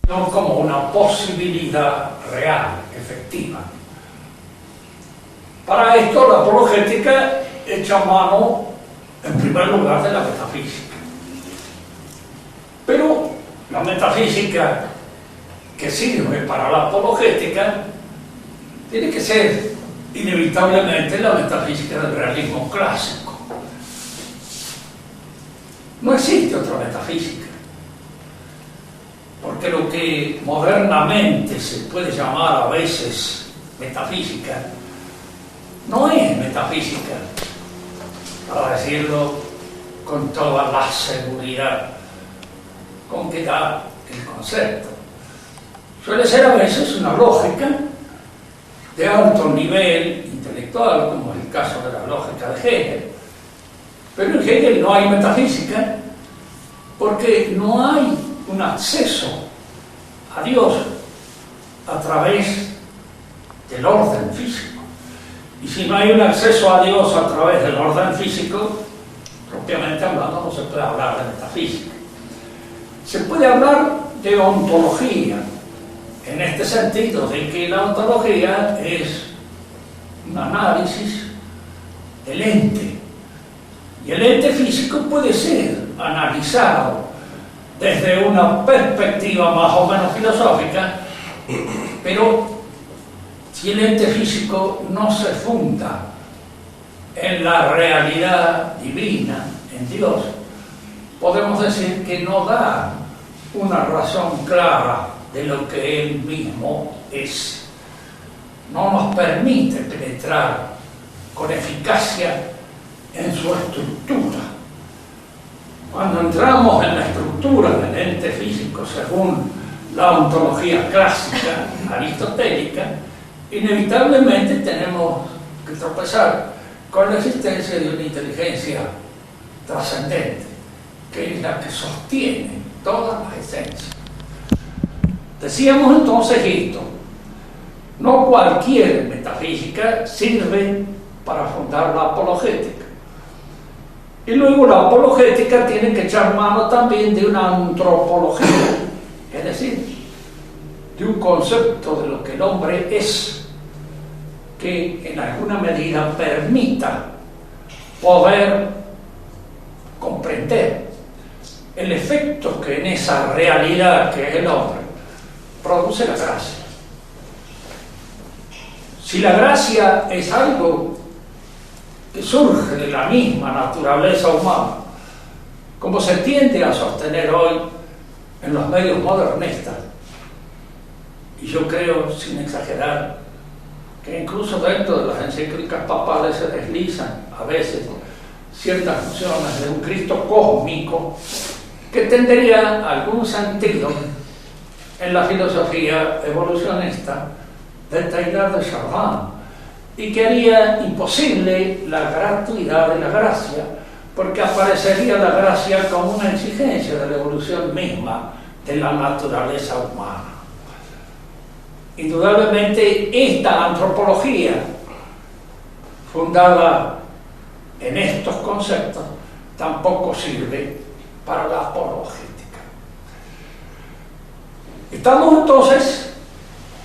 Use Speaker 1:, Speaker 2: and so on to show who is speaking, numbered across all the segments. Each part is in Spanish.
Speaker 1: no como una posibilidad real, efectiva. Para esto la apologética echa mano, en primer lugar, de la metafísica. Pero la metafísica que sirve para la apologética tiene que ser inevitablemente la metafísica del realismo clásico. No existe otra metafísica, porque lo que modernamente se puede llamar a veces metafísica no es metafísica, para decirlo con toda la seguridad con que da el concepto. Suele ser a veces una lógica de alto nivel intelectual, como es el caso de la lógica de Hegel. Pero en Hegel no hay metafísica porque no hay un acceso a Dios a través del orden físico. Y si no hay un acceso a Dios a través del orden físico, propiamente hablando, no se puede hablar de metafísica. Se puede hablar de ontología, en este sentido de que la ontología es un análisis del ente. Y el ente físico puede ser analizado desde una perspectiva más o menos filosófica, pero si el ente físico no se funda en la realidad divina, en Dios, podemos decir que no da una razón clara de lo que Él mismo es. No nos permite penetrar con eficacia en su estructura. Cuando entramos en la estructura del ente físico según la ontología clásica aristotélica, inevitablemente tenemos que tropezar con la existencia de una inteligencia trascendente, que es la que sostiene todas las esencias. Decíamos entonces esto: no cualquier metafísica sirve para fundar la apologética. Y luego la apologética tiene que echar mano también de una antropología, es decir, de un concepto de lo que el hombre es, que en alguna medida permita poder comprender el efecto que en esa realidad que es el hombre produce la gracia. Si la gracia es algo que surge de la misma naturaleza humana, como se tiende a sostener hoy en los medios modernistas, y yo creo, sin exagerar, que incluso dentro de las encíclicas papales se deslizan a veces ciertas nociones de un Cristo cósmico que tendría algún sentido en la filosofía evolucionista de Teilhard de Chardin, y que haría imposible la gratuidad de la gracia, porque aparecería la gracia como una exigencia de la evolución misma de la naturaleza humana. Indudablemente esta antropología fundada en estos conceptos tampoco sirve para la apologética. Estamos entonces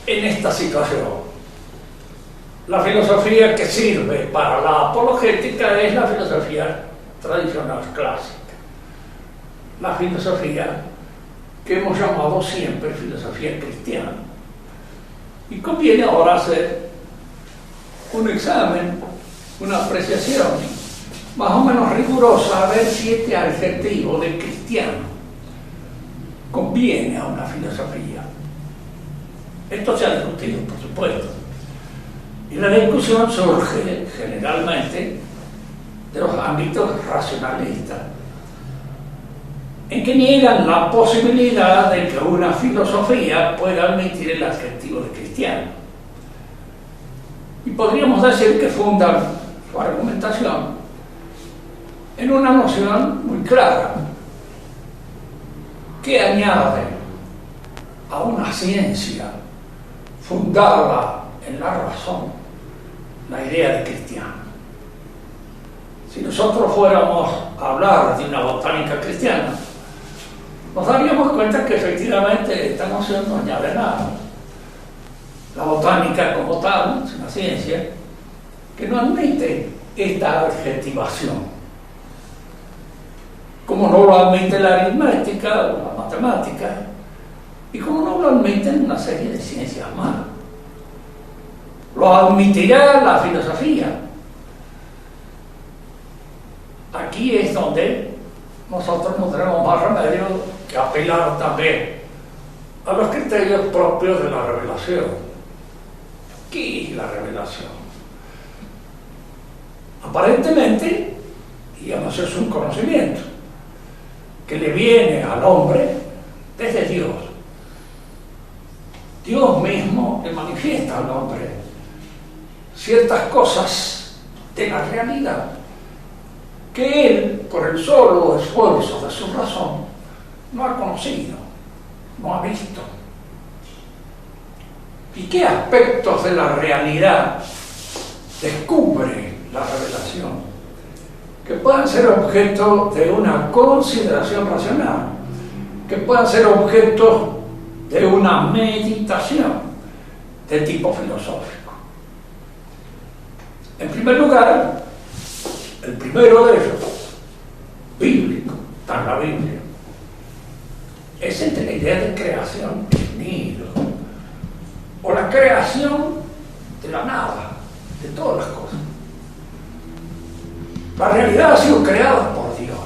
Speaker 1: en esta situación. La filosofía que sirve para la apologética es la filosofía tradicional clásica, la filosofía que hemos llamado siempre filosofía cristiana. Y conviene ahora hacer un examen, una apreciación más o menos rigurosa, a ver si este adjetivo de cristiano conviene a una filosofía. Esto se ha discutido, por supuesto, y la discusión surge generalmente de los ámbitos racionalistas, en que niegan la posibilidad de que una filosofía pueda admitir el adjetivo de cristiano. Y podríamos decir que fundan su argumentación en una noción muy clara, que añade a una ciencia fundada en la razón la idea de cristiano. Si nosotros fuéramos a hablar de una botánica cristiana, nos daríamos cuenta que efectivamente esta noción no añade nada. La botánica como tal es una ciencia que no admite esta adjetivación, como no lo admite la aritmética o la matemática, y como no lo admiten una serie de ciencias más. Lo admitirá la filosofía. Aquí es donde nosotros no tenemos más remedio que apelar también a los criterios propios de la revelación. ¿Qué es la revelación? Aparentemente, digamos, es un conocimiento que le viene al hombre desde Dios. Dios mismo le manifiesta al hombre ciertas cosas de la realidad que él, por el solo esfuerzo de su razón, no ha conocido, no ha visto. ¿Y qué aspectos de la realidad descubre la revelación? Que puedan ser objeto de una consideración racional, que puedan ser objeto de una meditación de tipo filosófico. En primer lugar, el primero de ellos, bíblico, está en la Biblia, es el de la idea de creación del nido, o la creación de la nada, de todas las cosas. La realidad ha sido creada por Dios.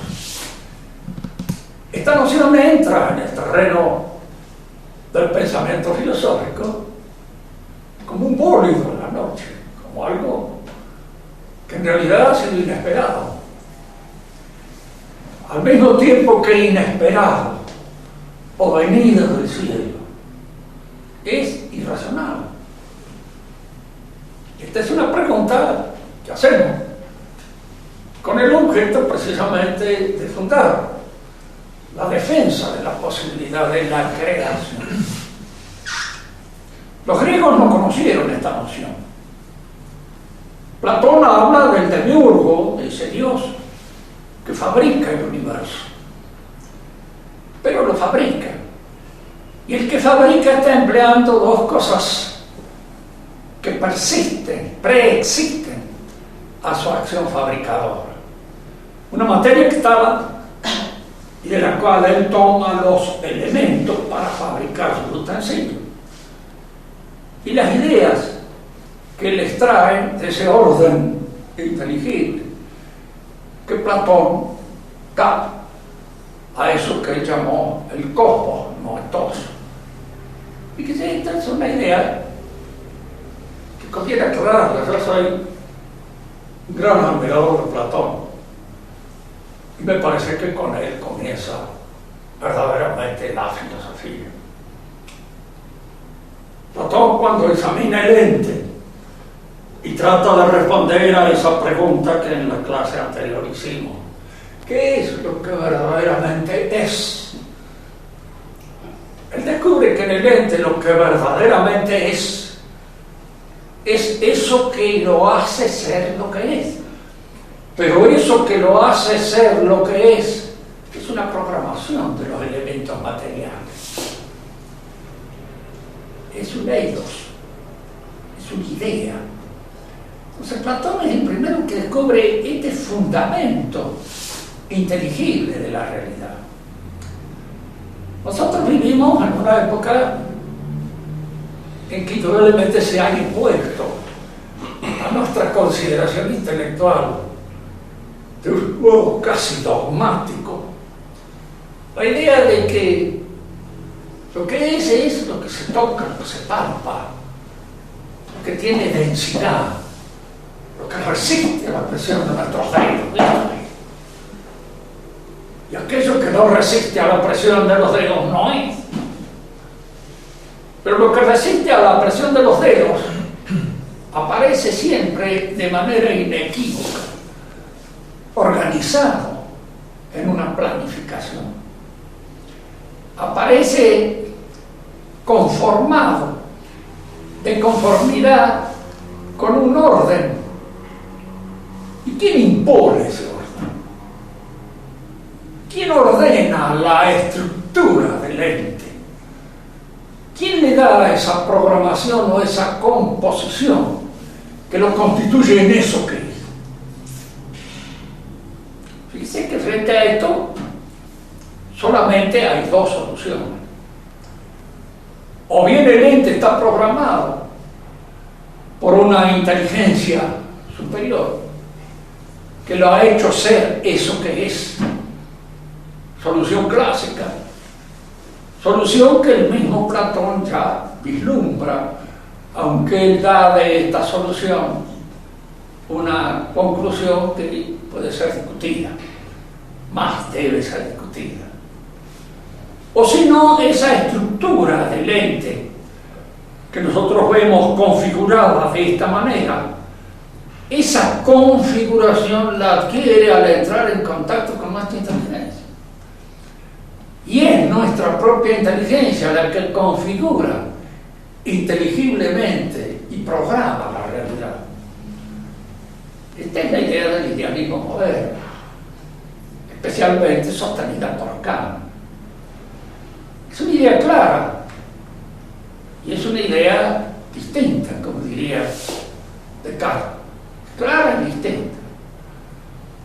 Speaker 1: Esta noción entra en el terreno del pensamiento filosófico como un bólido en la noche, como algo que en realidad ha sido inesperado. Al mismo tiempo que inesperado o venido del cielo, es irracional. Esta es una pregunta que hacemos con el objeto precisamente de fundar la defensa de la posibilidad de la creación. Los griegos no conocieron esta noción. Platón habla del demiurgo, dice Dios, que fabrica el universo. Pero lo fabrica. Y el que fabrica está empleando dos cosas que persisten, preexisten a su acción fabricadora. Una materia que estaba y de la cual él toma los elementos para fabricar sus utensilios. Y las ideas que él extrae de ese orden inteligible que Platón da a eso que él llamó el cosmos noetoso. Y que esta es una idea que conviene aclararla. Yo soy un gran admirador de Platón y me parece que con él comienza verdaderamente la filosofía. Platón, cuando examina el ente y trata de responder a esa pregunta que en la clase anterior hicimos, ¿qué es lo que verdaderamente es? Él descubre que en el ente lo que verdaderamente es eso que lo hace ser lo que es. Pero eso que lo hace ser lo que es una programación de los elementos materiales. Es un eidos, es una idea. Entonces Platón es el primero que descubre este fundamento inteligible de la realidad. Nosotros vivimos en una época en que indudablemente se ha impuesto a nuestra consideración intelectual de un modo casi dogmático la idea de que lo que es lo que se toca, lo que se palpa, lo que tiene densidad, lo que resiste a la presión de nuestros dedos. Y aquello que no resiste a la presión de los dedos no es. Pero lo que resiste a la presión de los dedos aparece siempre de manera inequívoca, organizado en una planificación. Aparece conformado, de conformidad con un orden. ¿Y quién impone ese orden? ¿Quién ordena la estructura del ente. ¿Quién le da esa programación o esa composición que lo constituye en eso que es? Fíjense que frente a esto solamente hay dos soluciones. O bien el ente está programado por una inteligencia superior que lo ha hecho ser eso que es. Solución clásica. Solución que el mismo Platón ya vislumbra, aunque él da de esta solución una conclusión que puede ser discutida, más debe ser discutida. O si no, esa estructura del ente que nosotros vemos configurada de esta manera, esa configuración la adquiere al entrar en contacto con nuestra inteligencia. Y es nuestra propia inteligencia la que configura inteligiblemente y programa la realidad. Esta es la idea del idealismo moderno, especialmente sostenida por Kant. Es una idea clara y es una idea distinta, como diría Descartes, clara y distinta.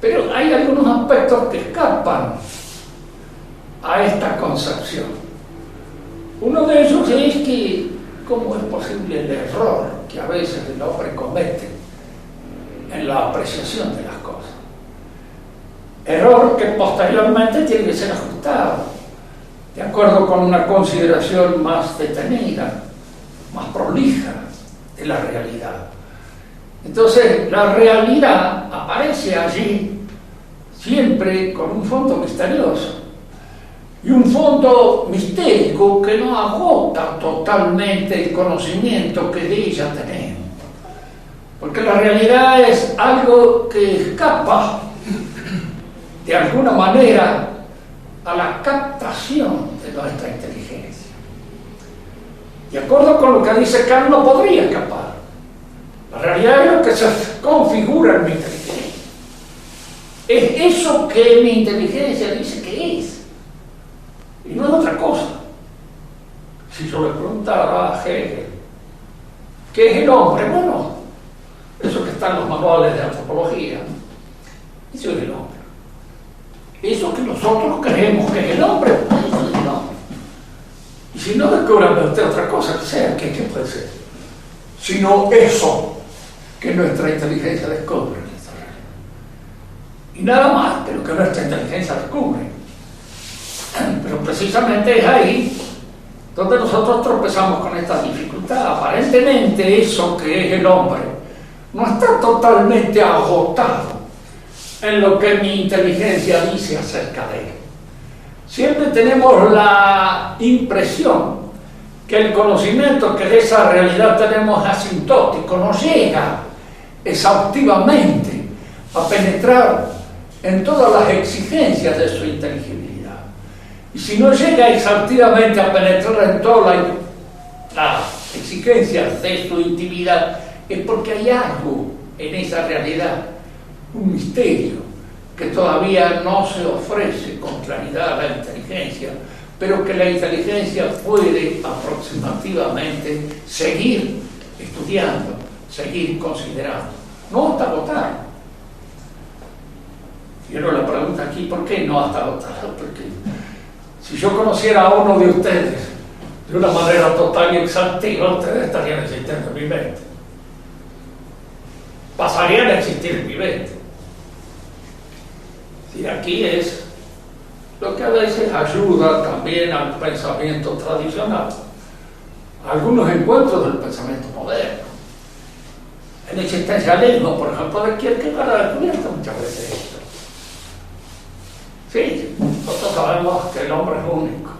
Speaker 1: Pero hay algunos aspectos que escapan a esta concepción. Uno de ellos es que cómo es posible el error que a veces el hombre comete en la apreciación de las cosas. Error que posteriormente tiene que ser ajustado de acuerdo con una consideración más detenida, más prolija de la realidad. Entonces, la realidad aparece allí siempre con un fondo misterioso y un fondo mistérico que no agota totalmente el conocimiento que de ella tenemos. Porque la realidad es algo que escapa de alguna manera a la captación de nuestra inteligencia. De acuerdo con lo que dice Kant, no podría escapar. La realidad es lo que se configura en mi inteligencia. Es eso que mi inteligencia dice que es. Y no es otra cosa. Si yo le preguntara a Hegel, ¿qué es el hombre? Bueno, eso que está en los manuales de antropología, eso es el hombre. Eso que nosotros creemos que es el hombre, pues eso es el hombre. Y si no descubran usted otra cosa que sea, ¿qué puede ser? Sino eso que nuestra inteligencia descubre en esta realidad. Y nada más que lo que nuestra inteligencia descubre. Pero precisamente es ahí donde nosotros tropezamos con esta dificultad. Aparentemente eso que es el hombre no está totalmente agotado en lo que mi inteligencia dice acerca de él. Siempre tenemos la impresión que el conocimiento que de esa realidad tenemos es asintótico, no llega exhaustivamente a penetrar en todas las exigencias de su inteligibilidad. Y si no llega exhaustivamente a penetrar en todas las exigencias de su intimidad, es porque hay algo en esa realidad, un misterio que todavía no se ofrece con claridad a la inteligencia, pero que la inteligencia puede aproximativamente seguir estudiando, seguir considerando, no hasta agotar. Y uno le pregunta aquí, ¿por qué no hasta agotar? Porque si yo conociera a uno de ustedes de una manera total y exhaustiva, ustedes estarían existiendo en mi mente. Pasarían a existir en mi mente. Y aquí es lo que a veces ayuda también al pensamiento tradicional, algunos encuentros del pensamiento moderno. El existencialismo, por ejemplo, de Kierkegaard ha descubierto muchas veces esto. Sí, nosotros sabemos que el hombre es único.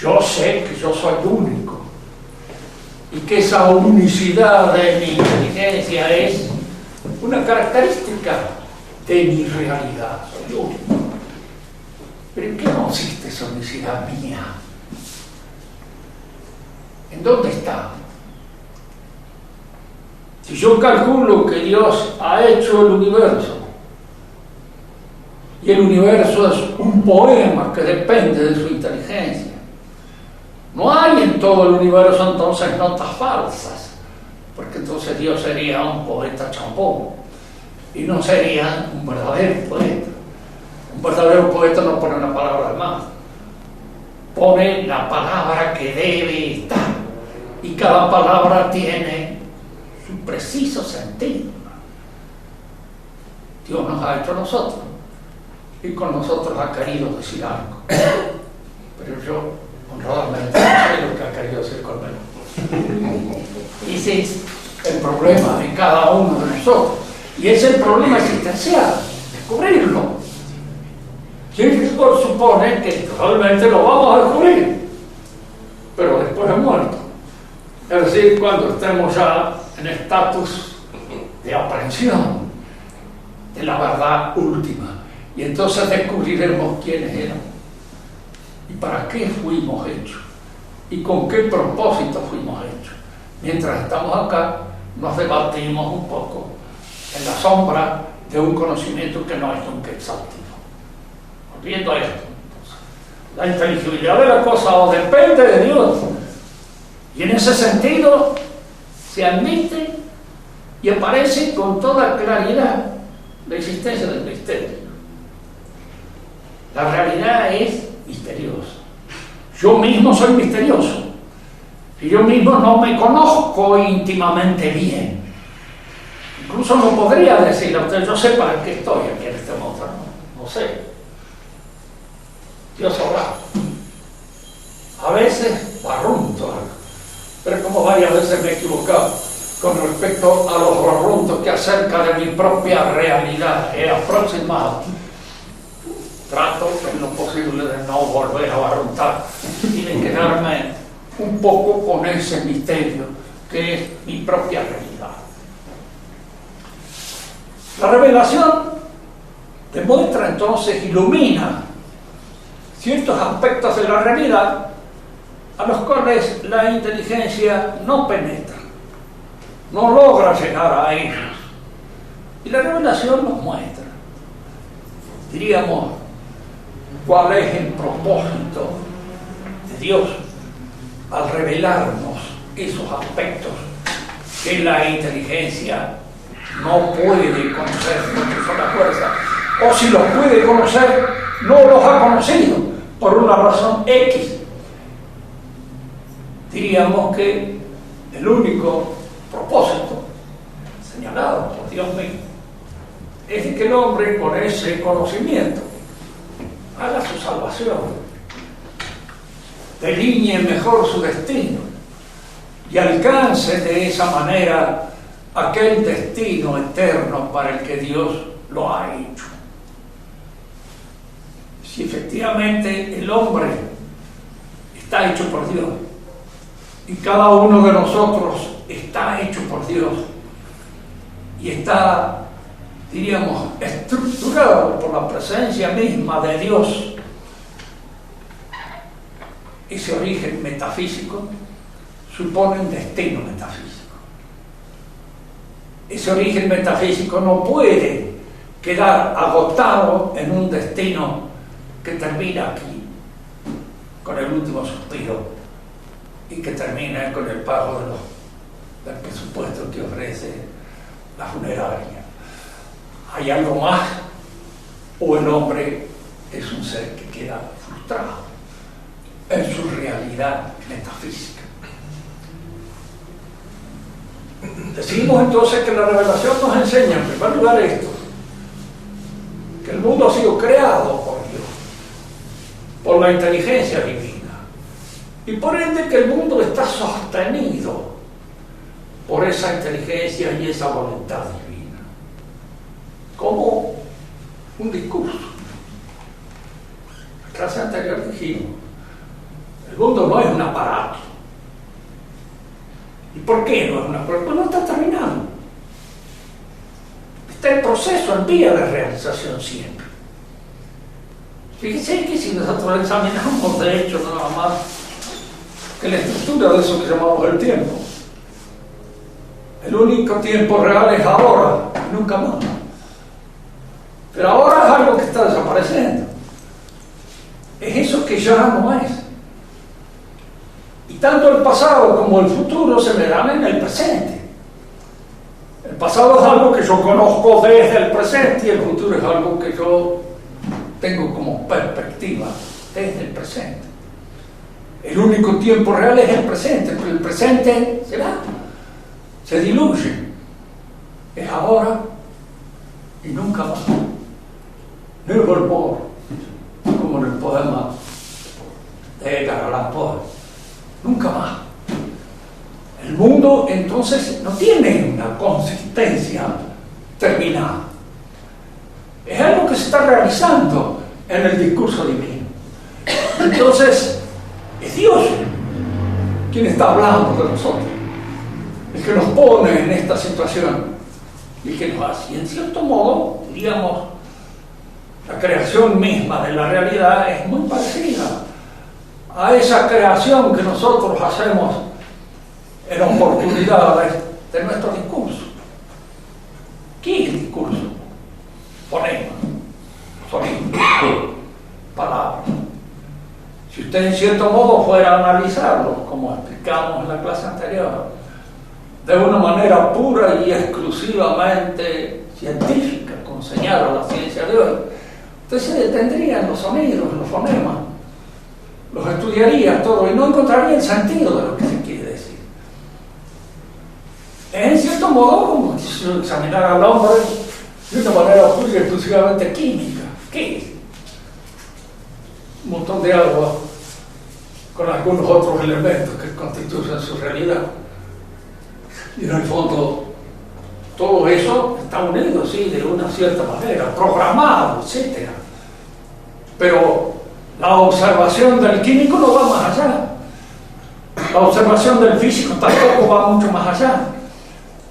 Speaker 1: Yo sé que yo soy único y que esa unicidad de mi inteligencia es una característica de mi realidad. Soy único. ¿Pero en qué consiste esa unicidad mía? ¿En dónde está? Si yo calculo que Dios ha hecho el universo Y el universo es un poema que depende de su inteligencia. No hay en todo el universo entonces notas falsas, porque entonces Dios sería un poeta champón y no sería un verdadero poeta. Un verdadero poeta no pone una palabra de más, pone la palabra que debe estar, y cada palabra tiene su preciso sentido. Dios nos ha hecho a nosotros y con nosotros ha querido decir algo, pero yo honradamente no sé lo que ha querido decir conmigo. Y ese es el problema de cada uno de nosotros, y es el problema existencial, descubrirlo. Kierkegaard supone que realmente lo vamos a descubrir, pero después de muerto, es decir, cuando estemos ya en estatus de aprehensión de la verdad última, y entonces descubriremos quiénes éramos y para qué fuimos hechos y con qué propósito fuimos hechos. Mientras estamos acá, nos debatimos un poco en la sombra de un conocimiento que no es nunca exhaustivo. Viendo esto, la inteligibilidad de la cosa o depende de Dios, y en ese sentido se admite y aparece con toda claridad la existencia del misterio. La realidad es misteriosa. Yo mismo soy misterioso y yo mismo no me conozco íntimamente bien. Incluso no podría decirle a usted, yo sé para qué estoy aquí en este mundo, no sé. Dios sabrá. A veces barrunto, pero como varias veces me he equivocado con respecto a los barruntos que acerca de mi propia realidad he aproximado. Trato en lo posible de no volver a barruntar y de quedarme un poco con ese misterio que es mi propia realidad. La revelación demuestra entonces, ilumina ciertos aspectos de la realidad a los cuales la inteligencia no penetra, no logra llegar a ellos. Y la revelación nos muestra, diríamos, cuál es el propósito de Dios al revelarnos esos aspectos que la inteligencia no puede conocer con su sola fuerza, o si los puede conocer, no los ha conocido por una razón X. Diríamos que el único propósito señalado por Dios mismo es de que el hombre con ese conocimiento haga su salvación, delinee mejor su destino y alcance de esa manera aquel destino eterno para el que Dios lo ha hecho. Si efectivamente el hombre está hecho por Dios y cada uno de nosotros está hecho por Dios y está, diríamos, estructurado por la presencia misma de Dios, ese origen metafísico supone un destino metafísico. Ese origen metafísico no puede quedar agotado en un destino que termina aquí, con el último suspiro, y que termina con el pago del presupuesto que ofrece la funeraria. ¿Hay algo más? ¿O el hombre es un ser que queda frustrado en su realidad metafísica? Decimos entonces que la revelación nos enseña, en primer lugar, esto: que el mundo ha sido creado por Dios, por la inteligencia divina, y por ende que el mundo está sostenido por esa inteligencia y esa voluntad divina, como un discurso. La clase anterior dijimos, el mundo no es un aparato. ¿Y por qué no es un aparato? Pues no está terminado. Está en proceso, en vía de realización siempre. Fíjense que si nosotros examinamos de hecho nada más que la estructura de eso que llamamos el tiempo, el único tiempo real es ahora, nunca más. Pero ahora es algo que está desapareciendo. desapareciendo. Es eso que ya no es. Y tanto el pasado como el futuro se me dan en el presente. El pasado es algo que yo conozco desde el presente y el futuro es algo que yo tengo como perspectiva desde el presente. El único tiempo real es el presente, pero el presente se va, se diluye. Es ahora y nunca más. Nevermore, como en el poema de Edgar Allan Poe. Nunca más. El mundo entonces no tiene una consistencia terminada. Es algo que se está realizando en el discurso divino. Entonces, es Dios quien está hablando de nosotros, el que nos pone en esta situación y que nos hace. Y en cierto modo, diríamos, la creación misma de la realidad es muy parecida a esa creación que nosotros hacemos en oportunidades de nuestro discurso. ¿Qué es discurso? Fonema, sonido, palabras. Si usted en cierto modo fuera a analizarlo, como explicamos en la clase anterior, de una manera pura y exclusivamente científica, como señala la ciencia de hoy, usted se detendría en los sonidos, en los fonemas, los estudiaría todo y no encontraría el sentido de lo que se quiere decir. En cierto modo, como si yo examinara al hombre de una manera pura y exclusivamente química. ¿Qué es? Un montón de agua con algunos otros elementos que constituyen su realidad. Y en el fondo, todo eso está unido, sí, de una cierta manera, programado, etc. Pero la observación del químico no va más allá. La observación del físico tampoco va mucho más allá.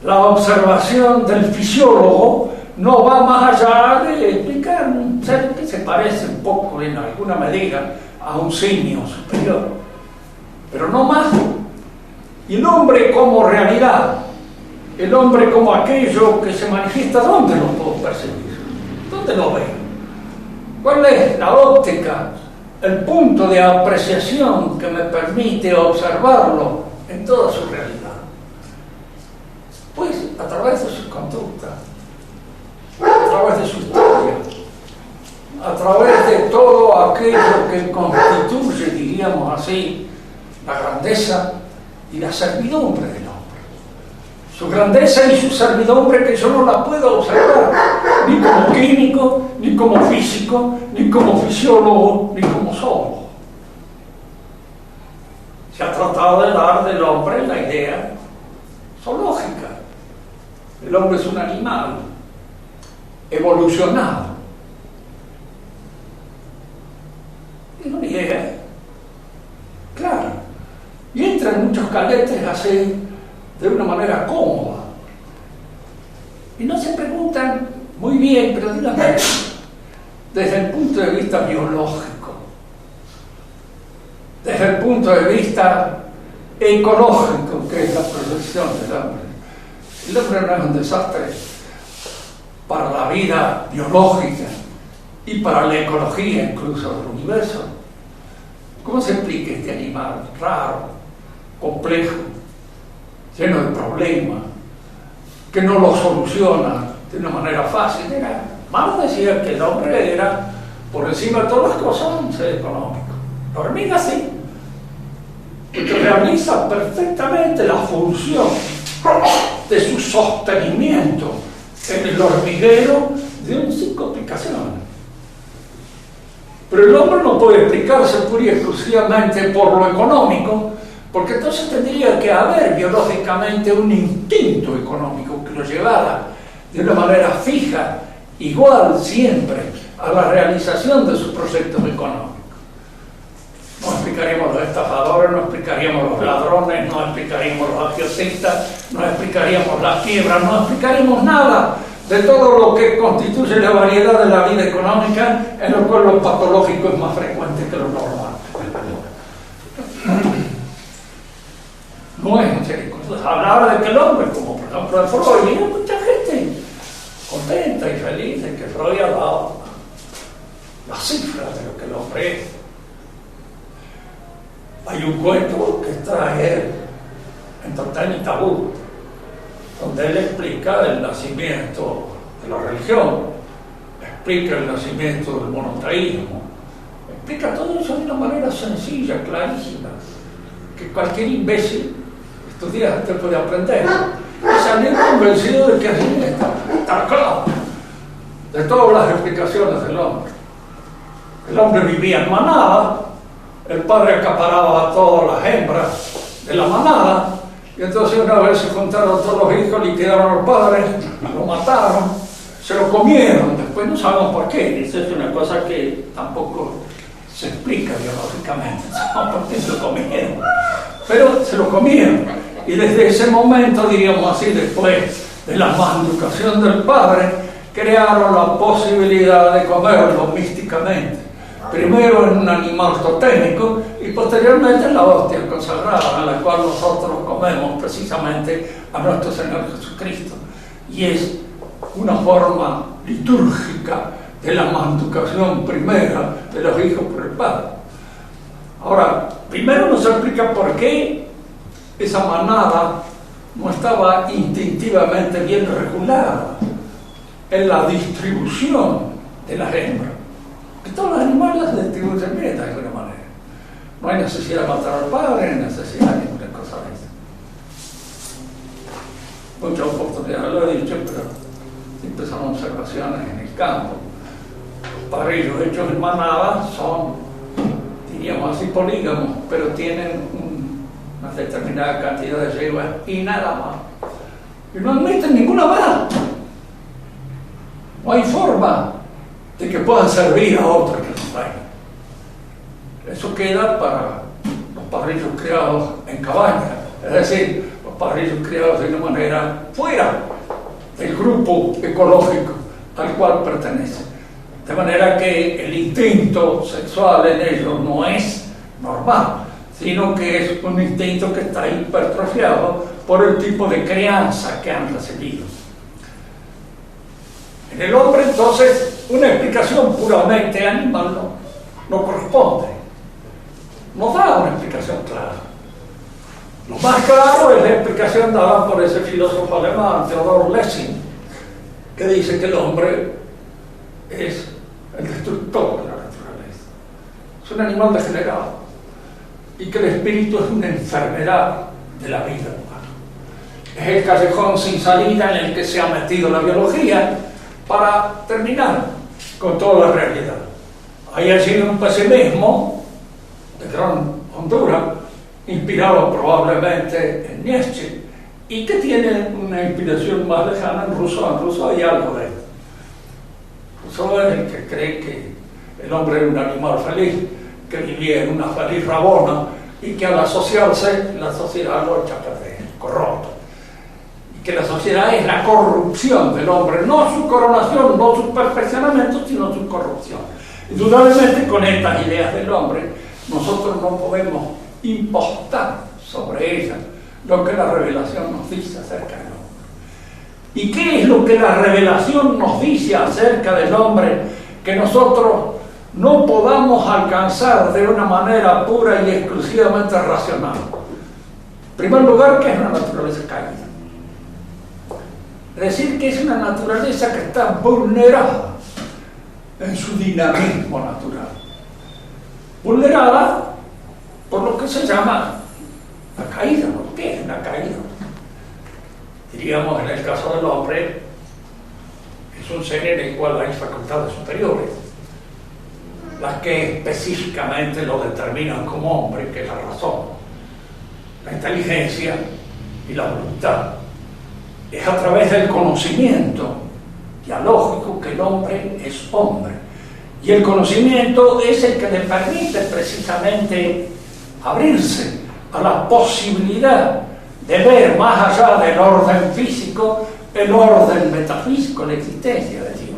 Speaker 1: La observación del fisiólogo no va más allá de explicar un ser que se parece un poco en alguna medida a un simio superior, pero no más. Y el hombre como realidad, el hombre como aquello que se manifiesta, ¿dónde lo puedo percibir? ¿Dónde lo veo? ¿Cuál es la óptica, el punto de apreciación que me permite observarlo en toda su realidad? Pues a través de su conducta, a través de su historia, a través de todo aquello que constituye, diríamos así, la grandeza y la servidumbre del hombre. Su grandeza y su servidumbre que yo no la puedo observar, ni como químico, ni como físico, ni como fisiólogo, ni como zoólogo. Se ha tratado de dar del hombre la idea zoológica. El hombre es un animal evolucionado. Y no niega, claro. Y entra en muchos caletes así, de una manera cómoda. Y no se preguntan, muy bien, pero dígame, desde el punto de vista biológico, desde el punto de vista ecológico, que es la producción del hombre. El hombre no es un desastre para la vida biológica y para la ecología incluso del universo. ¿Cómo se explica este animal raro, complejo, lleno de problemas, que no lo soluciona de una manera fácil? Marx decía que el hombre era, por encima de todas las cosas, un ser económico. La hormiga sí, que realiza perfectamente la función de su sostenimiento en el hormiguero de un 5 aplicaciones. Pero el hombre no puede explicarse pura y exclusivamente por lo económico, porque entonces tendría que haber biológicamente un instinto económico que lo llevara de una manera fija, igual siempre, a la realización de sus proyectos económicos. No explicaríamos los estafadores, no explicaríamos los ladrones, no explicaríamos los agiotistas, no explicaríamos las quiebras, no explicaríamos nada de todo lo que constituye la variedad de la vida económica, en lo cual lo patológico es más frecuente que lo normal. No es en serio. Hablar de que el hombre, como por ejemplo de Freud, y hay mucha gente contenta y feliz de que Freud ha dado las cifras de lo que el hombre es. Hay un cuento que trae él en Total y Tabú, donde él explica el nacimiento de la religión, explica el nacimiento del monoteísmo, explica todo eso de una manera sencilla, clarísima, que cualquier imbécil estudiante puede aprender y salir convencido de que así está claro de todas las explicaciones del hombre. El hombre vivía en manada, el padre acaparaba a todas las hembras de la manada, y entonces una vez se juntaron todos los hijos, liquidaron al padre, lo mataron, se lo comieron, después no sabemos por qué. Esa es una cosa que tampoco se explica biológicamente, no por qué se lo comieron, pero se lo comieron. Y desde ese momento, diríamos así, después de la manducación del padre, crearon la posibilidad de comerlo místicamente. Primero en un animal totémico y posteriormente en la hostia consagrada, en la cual nosotros comemos precisamente a nuestro Señor Jesucristo. Y es una forma litúrgica de la manducación primera de los hijos por el Padre. Ahora, primero nos explica por qué esa manada no estaba instintivamente bien regulada en la distribución de las hembras. Que todos los animales se distribuyen bien de alguna manera. No hay necesidad de matar al padre, no hay necesidad de ninguna cosa de eso. Muchas oportunidades lo he dicho, pero siempre son observaciones en el campo. Los parrillos hechos en manada son, diríamos así, polígamos, pero tienen una determinada cantidad de yeguas y nada más. Y no admiten ninguna más. No hay forma de que puedan servir a otros que los traigan. Eso queda para los parrillos criados en cabaña, es decir, los parrillos criados de una manera fuera del grupo ecológico al cual pertenecen. De manera que el instinto sexual en ellos no es normal, sino que es un instinto que está hipertrofiado por el tipo de crianza que han recibido. En el hombre, entonces, una explicación puramente animal no corresponde. No da una explicación clara. Lo más claro es la explicación dada por ese filósofo alemán, Theodor Lessing, que dice que el hombre es el destructor de la naturaleza. Es un animal degenerado y que el espíritu es una enfermedad de la vida humana. Es el callejón sin salida en el que se ha metido la biología para terminar con toda la realidad. Hay allí un pesimismo de gran hondura, inspirado probablemente en Nietzsche, y que tiene una inspiración más lejana en Rousseau. En Rousseau hay algo de esto. Rousseau es el que cree que el hombre era un animal feliz, que vivía en una feliz rabona, y que al asociarse, la sociedad lo echa a perder, corrupto. Que la sociedad es la corrupción del hombre, no su coronación, no su perfeccionamiento, sino su corrupción. Indudablemente, con estas ideas del hombre, nosotros no podemos impostar sobre ella lo que la revelación nos dice acerca del hombre. ¿Y qué es lo que la revelación nos dice acerca del hombre que nosotros no podamos alcanzar de una manera pura y exclusivamente racional? En primer lugar, que es una naturaleza caída. Es decir, que es una naturaleza que está vulnerada en su dinamismo natural. Vulnerada por lo que se llama la caída. ¿No? ¿Qué es una caída? Diríamos, en el caso del hombre, es un ser en el cual hay facultades superiores, las que específicamente lo determinan como hombre, que es la razón, la inteligencia y la voluntad. Es a través del conocimiento dialógico que el hombre es hombre. Y el conocimiento es el que le permite precisamente abrirse a la posibilidad de ver más allá del orden físico, el orden metafísico, la existencia de Dios.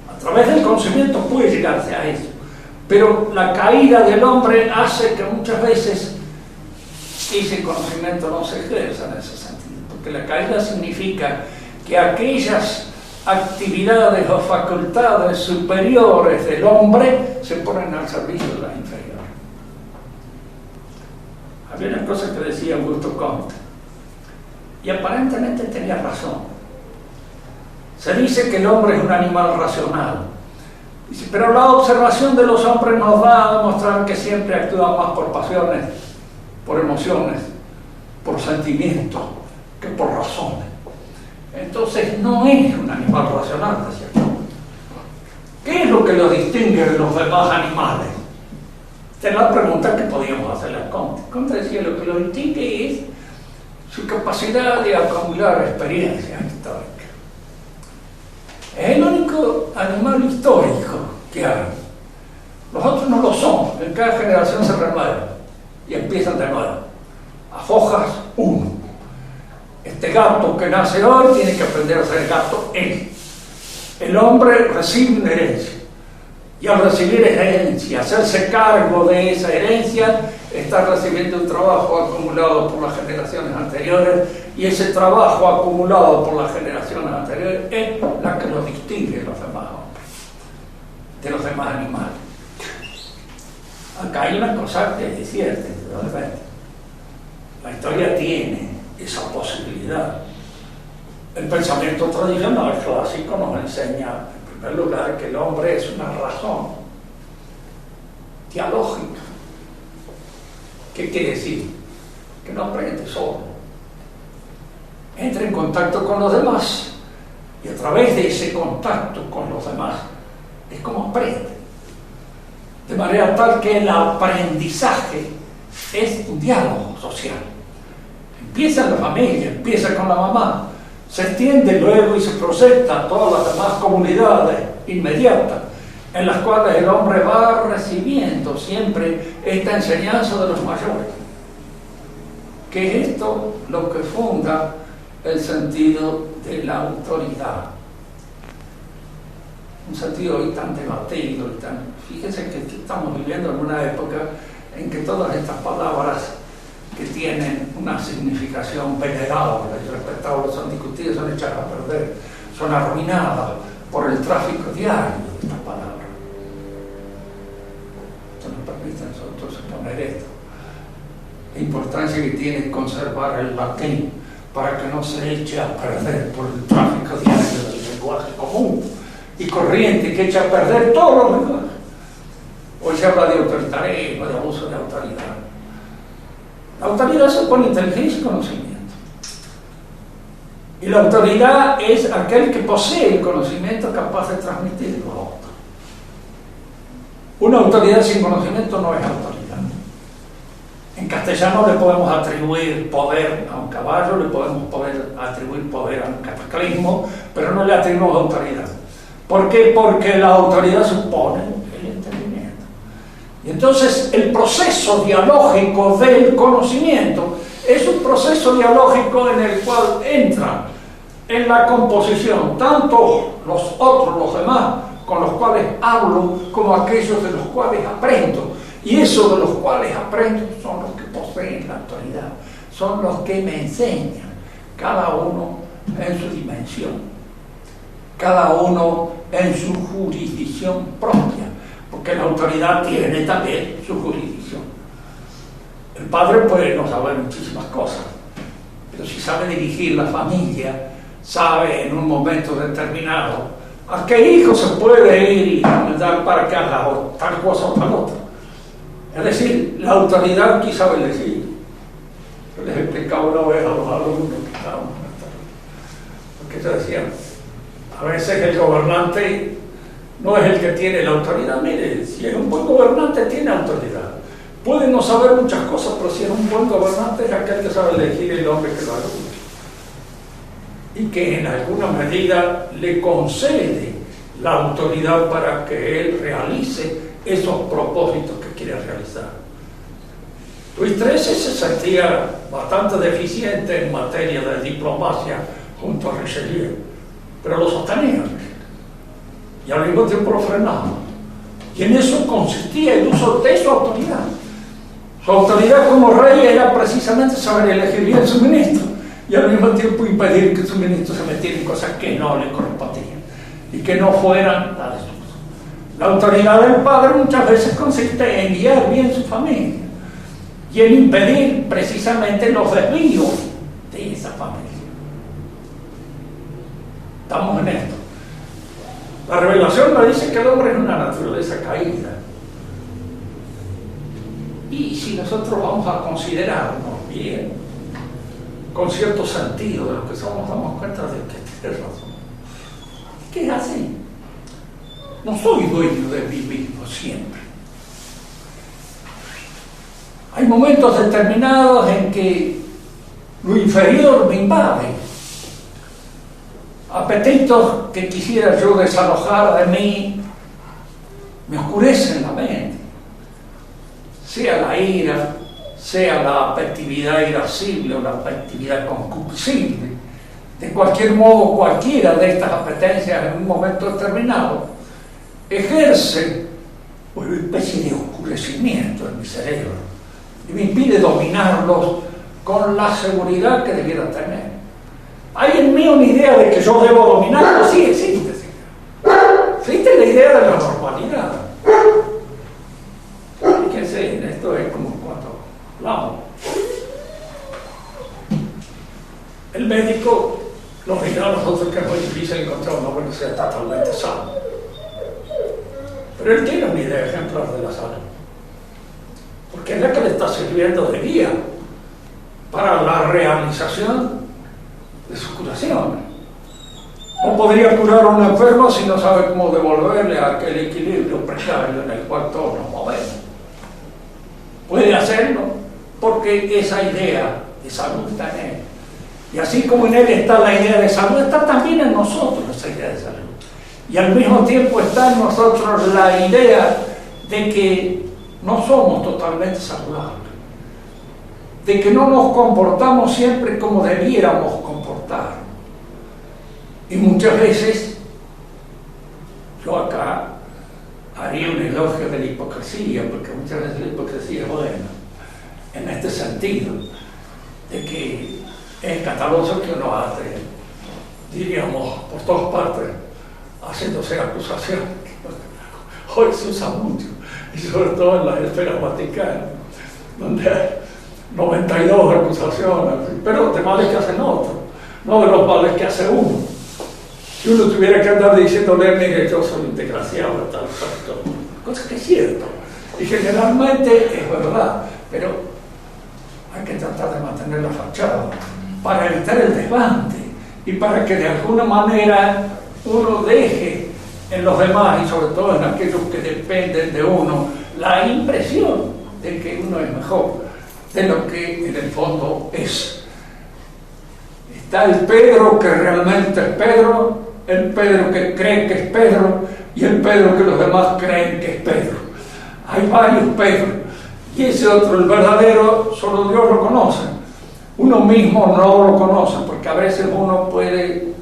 Speaker 1: A través del conocimiento puede llegarse a eso. Pero la caída del hombre hace que muchas veces ese conocimiento no se ejerza en ese sentido. Porque la caída significa que aquellas actividades o facultades superiores del hombre se ponen al servicio de las inferiores. Había una cosa que decía Augusto Comte, y aparentemente tenía razón. Se dice que el hombre es un animal racional, dice, pero la observación de los hombres nos va a demostrar que siempre actúan más por pasiones, por emociones, por sentimientos, que por razones. Entonces no es un animal racional, decía Comte. ¿Qué es lo que lo distingue de los demás animales? Esta es la pregunta que podíamos hacerle a Comte. Comte decía, lo que lo distingue es su capacidad de acumular experiencias históricas. Es el único animal histórico que hay. Los otros no lo son. En cada generación se renuevan y empiezan de nuevo. A fojas uno. Este gato que nace hoy tiene que aprender a ser gato él. El hombre recibe una herencia. Y al recibir herencia, hacerse cargo de esa herencia, está recibiendo un trabajo acumulado por las generaciones anteriores, y ese trabajo acumulado por las generaciones anteriores es la que los distingue de los demás hombres, de los demás animales. Acá hay una cosa que es cierta, indudablemente. La historia tiene esa posibilidad. El pensamiento tradicional clásico nos enseña, en primer lugar, que el hombre es una razón dialógica. ¿Qué quiere decir? Que no aprende solo. Entra en contacto con los demás y a través de ese contacto con los demás es como aprende. De manera tal que el aprendizaje es un diálogo social. Empieza en la familia, empieza con la mamá, se extiende luego y se proyecta a todas las demás comunidades inmediatas, en las cuales el hombre va recibiendo siempre esta enseñanza de los mayores. Que es esto lo que funda el sentido de la autoridad. Un sentido hoy tan debatido y tan... Fíjense que estamos viviendo en una época en que todas estas palabras que tienen una significación venerable y respetable son discutidas, son echadas a perder, son arruinadas por el tráfico diario de estas palabras. Esto nos permite a nosotros exponer esto. La importancia que tiene conservar el latín para que no se eche a perder por el tráfico diario del lenguaje común y corriente que echa a perder todos los lenguajes. Hoy se habla de autoritarismo, de abuso de autoridad. La autoridad se pone inteligencia y conocimiento. Y la autoridad es aquel que posee el conocimiento capaz de transmitirlo a otro. Una autoridad sin conocimiento no es autoridad. En castellano le podemos atribuir poder a un caballo, le podemos atribuir poder a un cataclismo, pero no le atribuimos autoridad. ¿Por qué? Porque la autoridad supone el entendimiento. Y entonces el proceso dialógico del conocimiento es un proceso dialógico en el cual entran en la composición tanto los otros, los demás, con los cuales hablo, como aquellos de los cuales aprendo. Y esos de los cuales aprendo son los que poseen la autoridad, son los que me enseñan, cada uno en su dimensión, cada uno en su jurisdicción propia, porque la autoridad tiene también su jurisdicción. El padre puede no saber muchísimas cosas, pero si sabe dirigir la familia, sabe en un momento determinado a qué hijo se puede ir y mandar para que haga tal cosa o tal otra. Es decir, la autoridad aquí sabe elegir. Yo les explicaba una vez a los alumnos que estaban en esta, porque yo decía, a veces el gobernante no es el que tiene la autoridad. Mire, si es un buen gobernante tiene autoridad. Puede no saber muchas cosas, pero si es un buen gobernante es aquel que sabe elegir el hombre que lo ayuda. Y que en alguna medida le concede la autoridad para que él realice esos propósitos que quiere realizar. Luis XIII se sentía bastante deficiente en materia de diplomacia junto a Richelieu, pero lo sostenía y al mismo tiempo lo frenaba. Y en eso consistía el uso de su autoridad. Su autoridad como rey era precisamente saber elegir bien su ministro y al mismo tiempo impedir que su ministro se metiera en cosas que no le correspondían. y que no fueran la de Dios. La autoridad del padre muchas veces consiste en guiar bien su familia y en impedir precisamente los desvíos de esa familia. Estamos en esto. La revelación nos dice que el hombre es una naturaleza caída. Y si nosotros vamos a considerarnos bien, con cierto sentido de lo que somos, damos cuenta de que tiene razón. ¿Qué es así? No soy dueño de mí mismo siempre. Hay momentos determinados en que lo inferior me invade. Apetitos que quisiera yo desalojar de mí me oscurecen la mente. Sea la ira, sea la afectividad irascible o la afectividad concupiscible. De cualquier modo, cualquiera de estas apetencias en un momento determinado ejerce una especie de oscurecimiento en mi cerebro y me impide dominarlos con la seguridad que debiera tener. ¿Hay en mí una idea de que yo debo dominarlos? Sí, existe. Existe la idea de la normalidad. Fíjense, esto es como cuando hablamos. El médico nos dirá a nosotros que es muy difícil encontrar un hombre que sea totalmente sano. Pero él tiene una idea ejemplar de la salud, porque es la que le está sirviendo de guía para la realización de sus curaciones. No podría curar a un enfermo si no sabe cómo devolverle a aquel equilibrio precario en el cual todos nos movemos. Puede hacerlo porque esa idea de salud está en él. Y así como en él está la idea de salud, está también en nosotros esa idea de salud. Y al mismo tiempo está en nosotros la idea de que no somos totalmente saludables, de que no nos comportamos siempre como debiéramos comportar. Y muchas veces, yo acá haría un elogio de la hipocresía, porque muchas veces la hipocresía es buena, en este sentido, de que es escandaloso que uno hace, diríamos, por todas partes, haciéndose acusaciones. Hoy se usa mucho, y sobre todo en las esferas vaticanas, donde hay 92 acusaciones, pero de males que hacen otros, no de los males que hace uno. Si uno tuviera que andar diciéndole, mire, yo soy un desgraciado, tal, cosa que es cierto, y generalmente es verdad, pero hay que tratar de mantener la fachada para evitar el desbande y para que de alguna manera uno deje en los demás y sobre todo en aquellos que dependen de uno la impresión de que uno es mejor de lo que en el fondo es. Está el Pedro que realmente es Pedro, el Pedro que cree que es Pedro y el Pedro que los demás creen que es Pedro. Hay varios Pedros y ese otro, el verdadero, solo Dios lo conoce. Uno mismo no lo conoce porque a veces uno puede,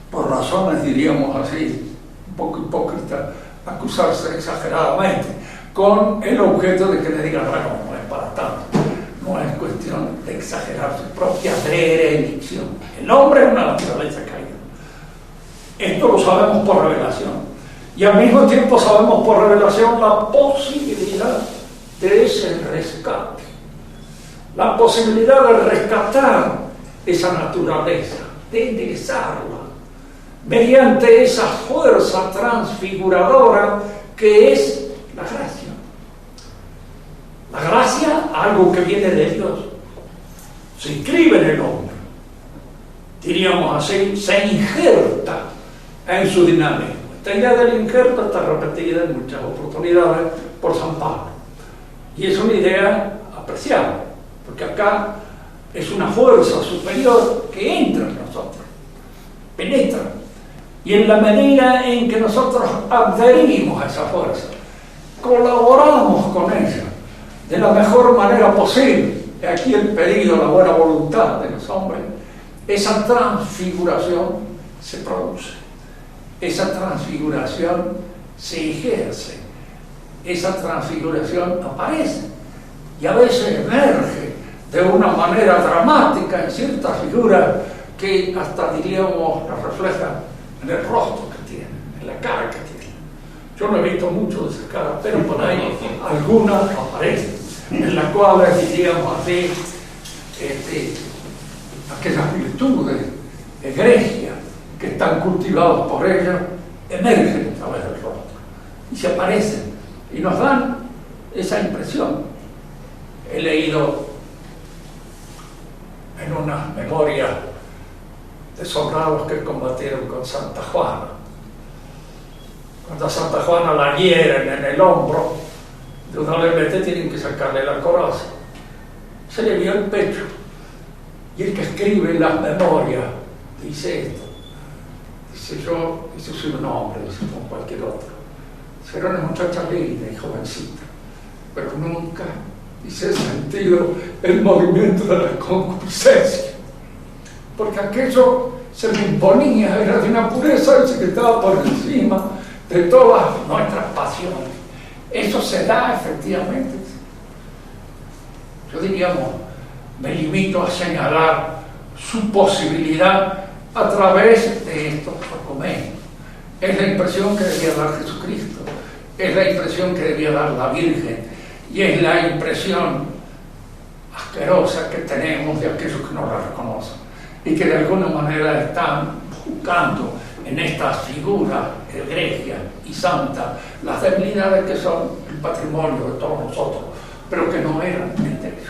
Speaker 1: por razones diríamos así, un poco hipócrita, acusarse exageradamente con el objeto de que le digan, bueno, no es para tanto, no es cuestión de exagerar su propia elección. El hombre es una naturaleza caída. Esto lo sabemos por revelación y al mismo tiempo sabemos por revelación la posibilidad de ese rescate, la posibilidad de rescatar esa naturaleza, de enderezarla mediante esa fuerza transfiguradora que es la gracia. La gracia, algo que viene de Dios, se inscribe en el hombre, diríamos así, se injerta en su dinamismo. Esta idea del injerto está repetida en muchas oportunidades por San Pablo y es una idea apreciable porque acá es una fuerza superior que entra en nosotros, penetra, y en la medida en que nosotros adherimos a esa fuerza, colaboramos con ella de la mejor manera posible. Aquí el pedido, la buena voluntad de los hombres, esa transfiguración se produce, esa transfiguración se ejerce, esa transfiguración aparece y a veces emerge de una manera dramática en ciertas figuras que hasta diríamos las reflejan en el rostro que tienen, la cara que tiene. Yo no he visto mucho de esa cara, pero por ahí algunas aparecen, en las cuales, diríamos así, aquellas virtudes egregias que están cultivadas por ella emergen a través del rostro y se aparecen y nos dan esa impresión. He leído en una memoria de soldados que combatieron con Santa Juana. Cuando a Santa Juana la hieren en el hombro, de una vez tienen que sacarle la coraza. Se le vio el pecho. Y el que escribe en las memorias dice esto. Dice: yo soy un hombre, dice, como cualquier otro. Era una muchacha linda y jovencita, pero nunca, dice, he sentido el movimiento de la concupiscencia. Porque aquello se me imponía, era de una pureza que estaba por encima de todas nuestras pasiones. Eso se da efectivamente. Yo diríamos, me limito a señalar su posibilidad a través de estos documentos. Es la impresión que debía dar Jesucristo, es la impresión que debía dar la Virgen, y es la impresión asquerosa que tenemos de aquellos que no la reconocen y que de alguna manera están buscando en estas figuras egregias y santas las debilidades que son el patrimonio de todos nosotros, pero que no eran el de ellos.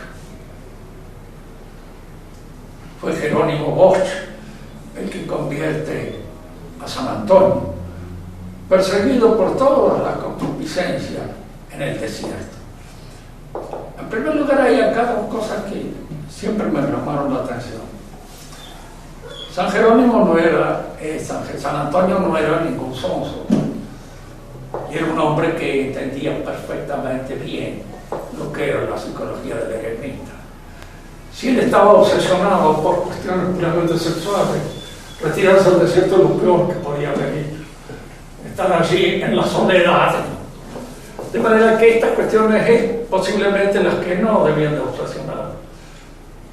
Speaker 1: Fue Jerónimo Bosch el que convierte a San Antonio, perseguido por toda la concupiscencia en el desierto. En primer lugar, hay acá dos cosas que siempre me llamaron la atención. San Jerónimo no era, San Antonio no era ningún sonso, y era un hombre que entendía perfectamente bien lo que era la psicología del eremita. Si él estaba obsesionado por cuestiones puramente sexuales, retirarse al desierto es lo peor que podía venir. Estar allí en la soledad. De manera que estas cuestiones es posiblemente las que no debían de obsesionar.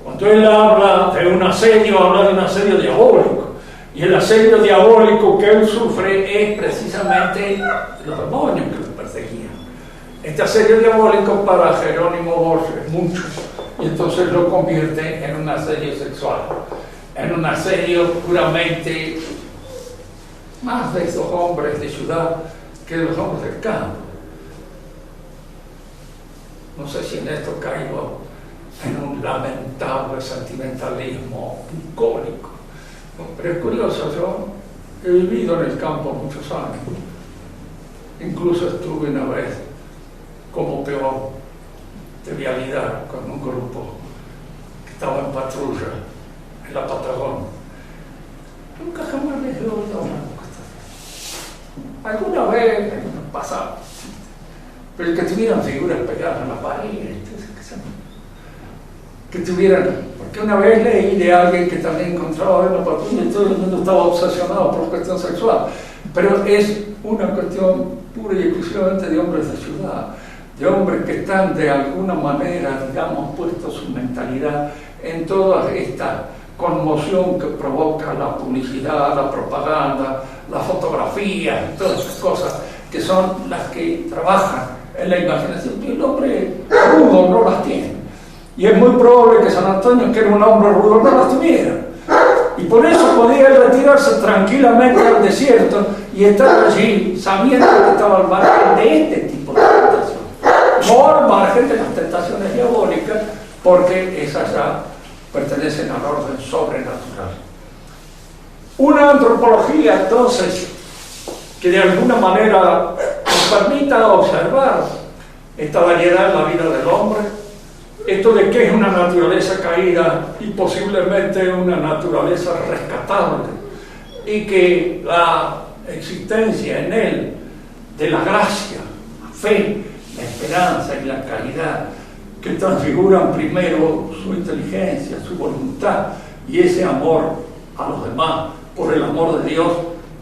Speaker 1: Cuando él habla de un asedio, habla de un asedio diabólico. Y el asedio diabólico que él sufre es precisamente los demonios que lo perseguían. Este asedio diabólico para Jerónimo Bosch es mucho. Y entonces lo convierte en un asedio sexual, en un asedio puramente más de esos hombres de ciudad que de los hombres del campo. No sé si en esto caigo en un lamentable sentimentalismo bucólico, pero es curioso, yo he vivido en el campo muchos años, incluso estuve una vez como peón de vialidad con un grupo que estaba en patrulla en la Patagonia. Nunca jamás les he oído una cosa. Alguna vez en el pasado, pero que tuvieran figuras pegadas en la pared, que tuvieran, porque una vez leí de alguien que también encontraba en la patrulla y todo el mundo estaba obsesionado por cuestión sexual, pero es una cuestión pura y exclusivamente de hombres de ciudad, de hombres que están de alguna manera, digamos, puestos su mentalidad en toda esta conmoción que provoca la publicidad, la propaganda, la fotografía, todas esas cosas que son las que trabajan en la imaginación. Y el hombre rudo no las tiene. Y es muy probable que San Antonio, que era un hombre rudo, no las tuviera. Y por eso podía retirarse tranquilamente al desierto y estar allí sabiendo que estaba al margen de este tipo de tentaciones. No al margen de las tentaciones diabólicas, porque esas ya pertenecen al orden sobrenatural. Una antropología, entonces, que de alguna manera nos permita observar esta variedad en la vida del hombre, esto de que es una naturaleza caída y posiblemente una naturaleza rescatable, y que la existencia en él de la gracia, la fe, la esperanza y la caridad, que transfiguran primero su inteligencia, su voluntad y ese amor a los demás por el amor de Dios,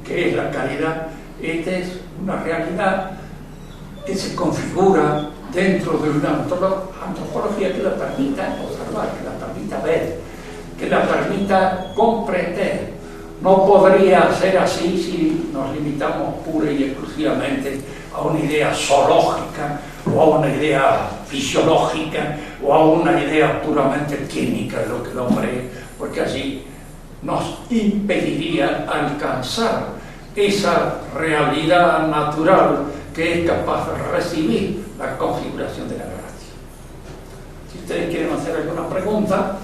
Speaker 1: que es la caridad. Esta es una realidad que se configura dentro de una antropología que la permita observar, que la permita ver, que la permita comprender. no podría ser así si nos limitamos pura y exclusivamente a una idea zoológica o a una idea fisiológica o a una idea puramente química de lo que el hombre es, porque así nos impediría alcanzar esa realidad natural que es capaz de recibir la configuración de la gracia. Si ustedes quieren hacer alguna pregunta,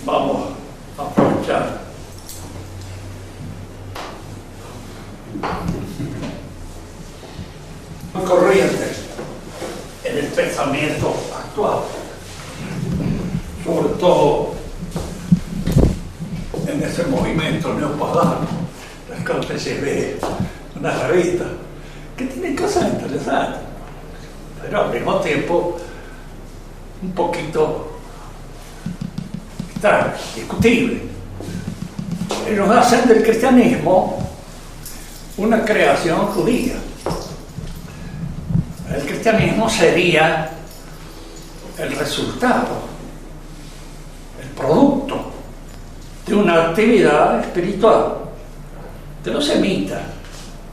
Speaker 1: vamos a aprovechar. Muy corriente en el pensamiento actual, sobre todo en ese movimiento neopagano, en el que se ve una revista que tiene cosas interesantes, pero al mismo tiempo un poquito discutible. Ellos hacen del cristianismo una creación judía. El cristianismo sería el resultado, el producto de una actividad espiritual de los semitas,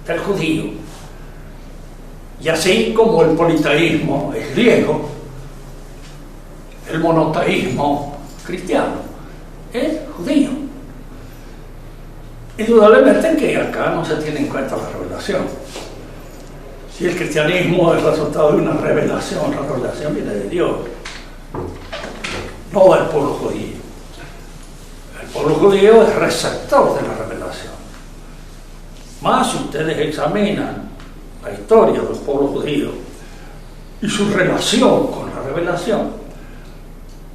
Speaker 1: del judío. Y así como el politeísmo es griego, el monoteísmo cristiano es judío. Indudablemente que acá no se tiene en cuenta la revelación. Si el cristianismo es el resultado de una revelación, la revelación viene de Dios, no del pueblo judío. El pueblo judío es receptor de la revelación. Más si ustedes examinan la historia del pueblo judío y su relación con la revelación,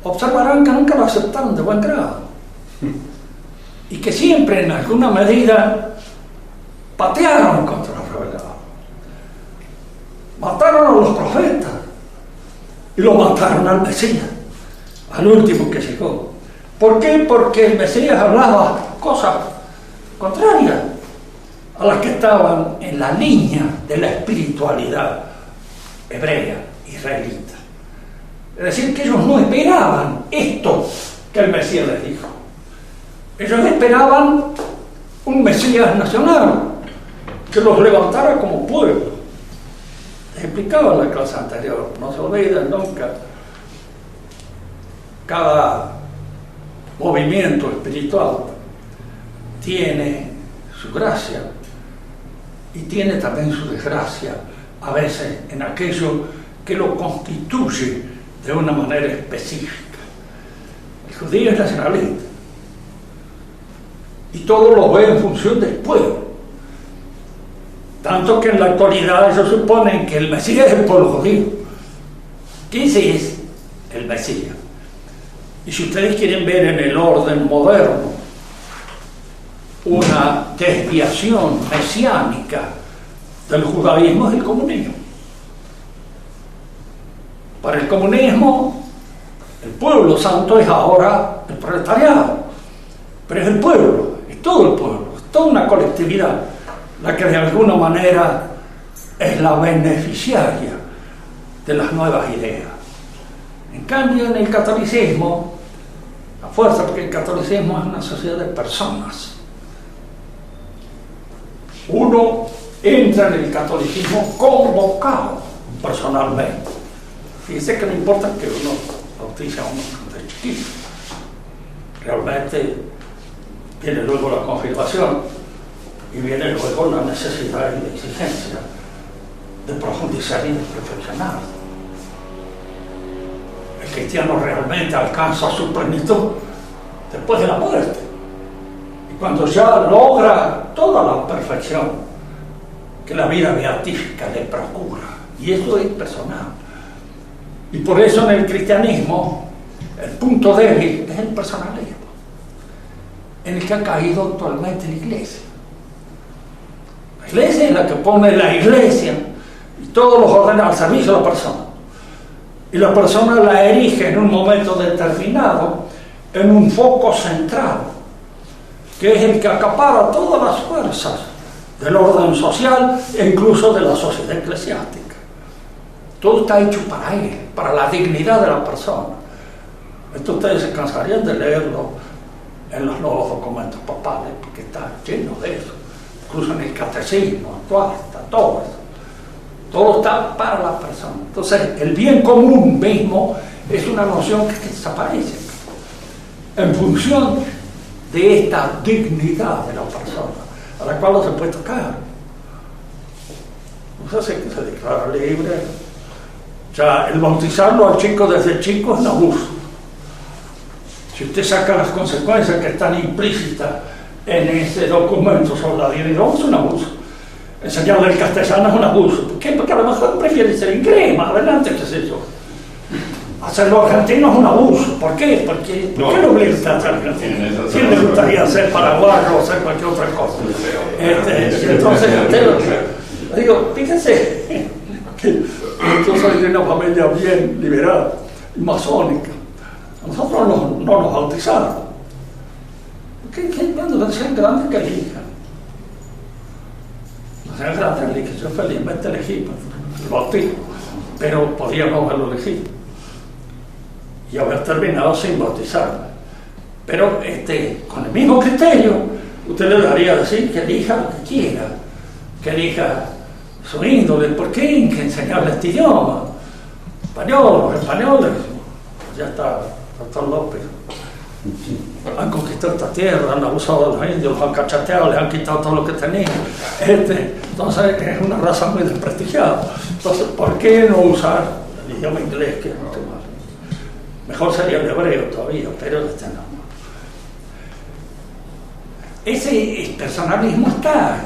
Speaker 1: observarán que nunca lo aceptaron de buen grado y que siempre en alguna medida patearon contra la revelación. Mataron a los profetas y lo mataron al Mesías, al último que llegó. ¿Por qué? Porque el Mesías hablaba cosas contrarias a las que estaban en la línea de la espiritualidad hebrea, israelita. Es decir, que ellos no esperaban esto que el Mesías les dijo. Ellos esperaban un Mesías nacional que los levantara como pueblo. Les explicaba en la clase anterior, no se olviden nunca, cada movimiento espiritual tiene su gracia y tiene también su desgracia, a veces en aquello que lo constituye de una manera específica. El judío es nacionalista y todo lo ve en función del pueblo, tanto que en la actualidad ellos suponen que el Mesías es el pueblo judío. ¿Quién es el Mesías? Y si ustedes quieren ver en el orden moderno una desviación mesiánica del judaísmo, es el comunismo. Para el comunismo, el pueblo santo es ahora el proletariado, pero es el pueblo, es todo el pueblo, es toda una colectividad la que de alguna manera es la beneficiaria de las nuevas ideas. En cambio, en el catolicismo, a fuerza, porque el catolicismo es una sociedad de personas. Uno entra en el catolicismo convocado personalmente. Fíjense que no importa que uno bautice a uno del tipo. Realmente viene luego la confirmación y viene luego la necesidad y la exigencia de profundizar y de perfeccionar. El cristiano realmente alcanza su plenitud después de la muerte. Y cuando ya logra toda la perfección que la vida beatífica le procura. Y eso es personal. Y por eso en el cristianismo el punto débil es el personalismo, en el que ha caído actualmente la iglesia. La iglesia es la que pone la iglesia y todos los órdenes al servicio de la persona. Y la persona la erige en un momento determinado en un foco central, que es el que acapara todas las fuerzas del orden social e incluso de la sociedad eclesiástica. Todo está hecho para él, para la dignidad de la persona. Esto ustedes se cansarían de leerlo en los nuevos documentos papales, porque está lleno de eso. Incluso en el catecismo actual está todo eso. Todo está para la persona. Entonces, el bien común mismo es una noción que desaparece en función de esta dignidad de la persona, a la cual no se puede tocar. No sé si se declara libre. Ya el bautizarlo al chico desde chico es un abuso. Si usted saca las consecuencias que están implícitas en ese documento sobre la dignidad, es un abuso. Enseñarle el castellano es un abuso. ¿Por qué? Porque a lo mejor prefiere ser inglés, más adelante, qué sé yo. Hacerlo argentino es un abuso. ¿Por qué? Porque ¿por qué lo obliga a ser argentino? Si le gustaría ser paraguayo o hacer cualquier otra cosa. Entonces, digo, fíjense que yo soy de una familia bien liberal y masónica. Nosotros no nos bautizaron. Cuando sean grandes que elijan. No sean grandes que elijan. Yo felizmente elegí el bautismo, pero podía no haberlo elegido y haber terminado sin bautizarme. Pero con el mismo criterio, usted le daría a decir que elija lo que quiera, que elija su índole. ¿Por qué hay que enseñarle este idioma? Español, los españoles, ya está Doctor López, han conquistado esta tierra, han abusado de los indios, los han cachateado, les han quitado todo lo que tenían. Entonces es una raza muy desprestigiada. Entonces, ¿por qué no usar el idioma inglés, que es mucho más? Mejor sería el hebreo todavía, pero no. Ese personalismo está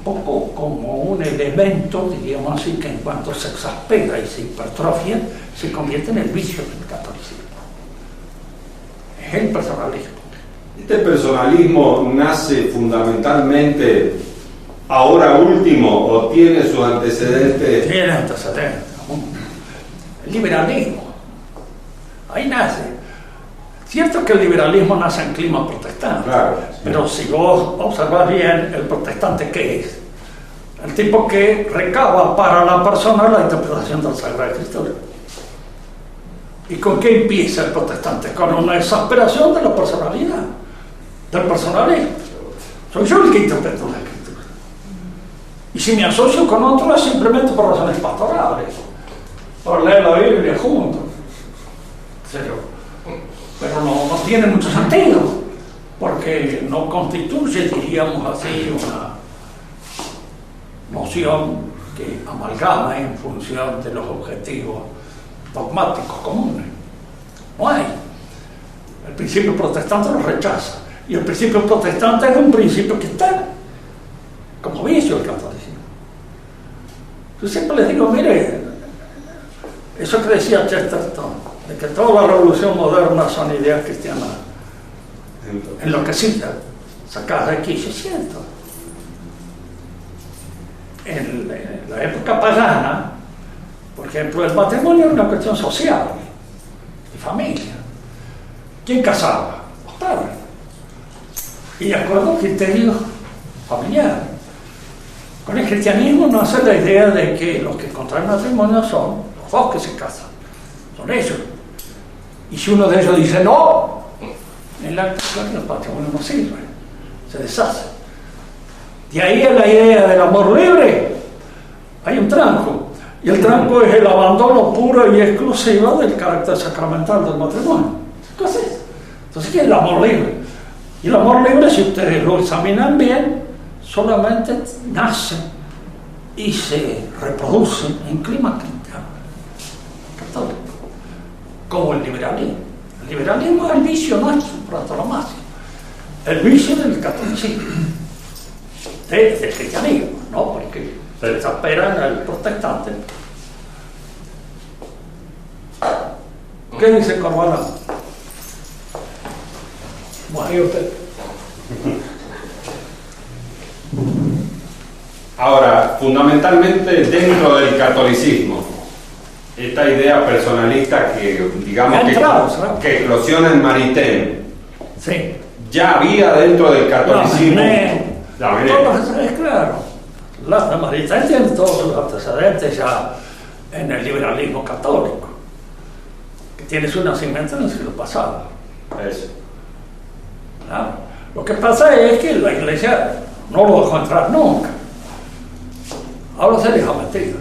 Speaker 1: un poco como un elemento, diríamos así, que en cuanto se exaspera y se hipertrofia, se convierte en el vicio del catolicismo. Es el personalismo.
Speaker 2: ¿Este personalismo nace fundamentalmente ahora último o tiene su antecedente?
Speaker 1: Tiene antecedentes. El liberalismo. Ahí nace. Cierto que el liberalismo nace en clima protestante,
Speaker 2: claro, sí.
Speaker 1: Pero si vos observás bien, el protestante, ¿qué es? El tipo que recaba para la persona la interpretación del Sagrado Escritura. ¿Y con qué empieza el protestante? Con una exasperación de la personalidad, del personalismo. Soy yo el que interpreto la Escritura. Y si me asocio con otro es simplemente por razones pastorales, por leer la Biblia juntos. Pero no tiene mucho sentido, porque no constituye, diríamos así, una noción que amalgama en función de los objetivos dogmáticos comunes. No hay. El principio protestante lo rechaza, y el principio protestante es un principio que está como vicio del catolicismo. Yo siempre les digo, mire, eso que decía Chesterton, de que toda la revolución moderna son ideas cristianas enloquecidas, sacadas de quicio, es cierto. En la época pagana, por ejemplo, el matrimonio era una cuestión social, de familia. ¿Quién casaba? Los padres. Y de acuerdo a criterios familiares. Con el cristianismo no hace la idea de que los que contraen matrimonio son los dos que se casan, son ellos. Y si uno de ellos dice no, en la actualidad el matrimonio no sirve, se deshace. De ahí a la idea del amor libre, hay un tranco. Y el tranco es el abandono puro y exclusivo del carácter sacramental del matrimonio. Entonces, ¿qué es el amor libre? Y el amor libre, si ustedes lo examinan bien, solamente nace y se reproduce en clima cristiano, católico, como el liberalismo. El liberalismo es el vicio nuestro, por antonomasia. El vicio del catolicismo, del cristianismo, ¿no? Porque se desespera en el protestante. ¿Qué dice Corvalán? Bueno, usted.
Speaker 2: Ahora, fundamentalmente dentro del catolicismo, esta idea personalista que, digamos, que eclosiona en Maritain,
Speaker 1: sí,
Speaker 2: ya había dentro del catolicismo.
Speaker 1: Es claro. La Maritain tiene todos los antecedentes ya en el liberalismo católico, que tiene su nacimiento en el siglo pasado.
Speaker 2: Eso.
Speaker 1: ¿no? Lo que pasa es que la iglesia no lo dejó entrar nunca. Ahora se deja meter.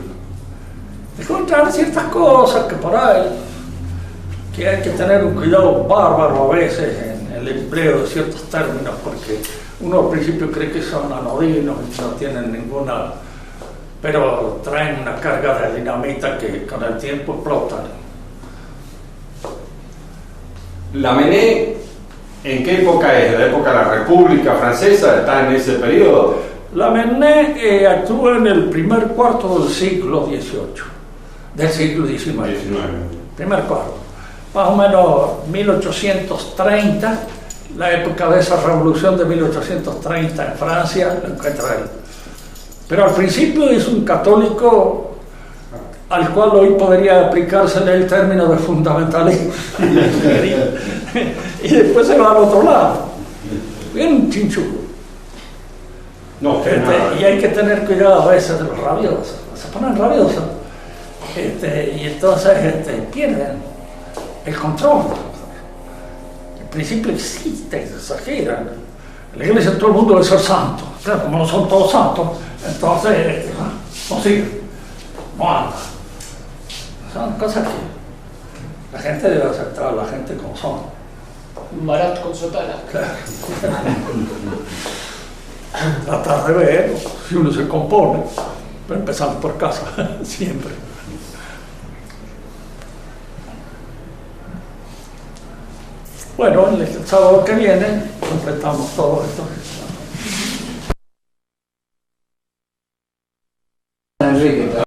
Speaker 1: Dejó entrar ciertas cosas que por ahí, que hay que tener un cuidado bárbaro a veces en el empleo de ciertos términos, porque uno al principio cree que son anodinos y que no tienen ninguna, pero traen una carga de dinamita que con el tiempo explotan.
Speaker 2: Lamennais, ¿en qué época es? ¿La época de la República Francesa? ¿Está en ese periodo?
Speaker 1: Lamennais actúa en el primer cuarto del siglo XVIII, del siglo XIX. Primer cuarto. Más o menos 1830, la época de esa revolución de 1830 en Francia, lo encuentra él. Pero al principio es un católico al cual hoy podría aplicársele el término de fundamentalismo. Y después se va al otro lado. Bien chinchudo.
Speaker 2: No,
Speaker 1: Y hay que tener cuidado a veces de los rabiosos. Se ponen rabiosos. Y entonces pierden el control. El principio existe, se exageran. En la iglesia todo el mundo debe ser santo. Claro, como no son todos santos, entonces no siguen, no andan. Son cosas que la gente debe aceptar a la gente como son.
Speaker 3: Marat con sotana.
Speaker 1: Claro. Tratar de ver si uno se compone, pero empezando por casa, siempre. Bueno, el sábado que viene completamos todo esto.
Speaker 3: Enrique.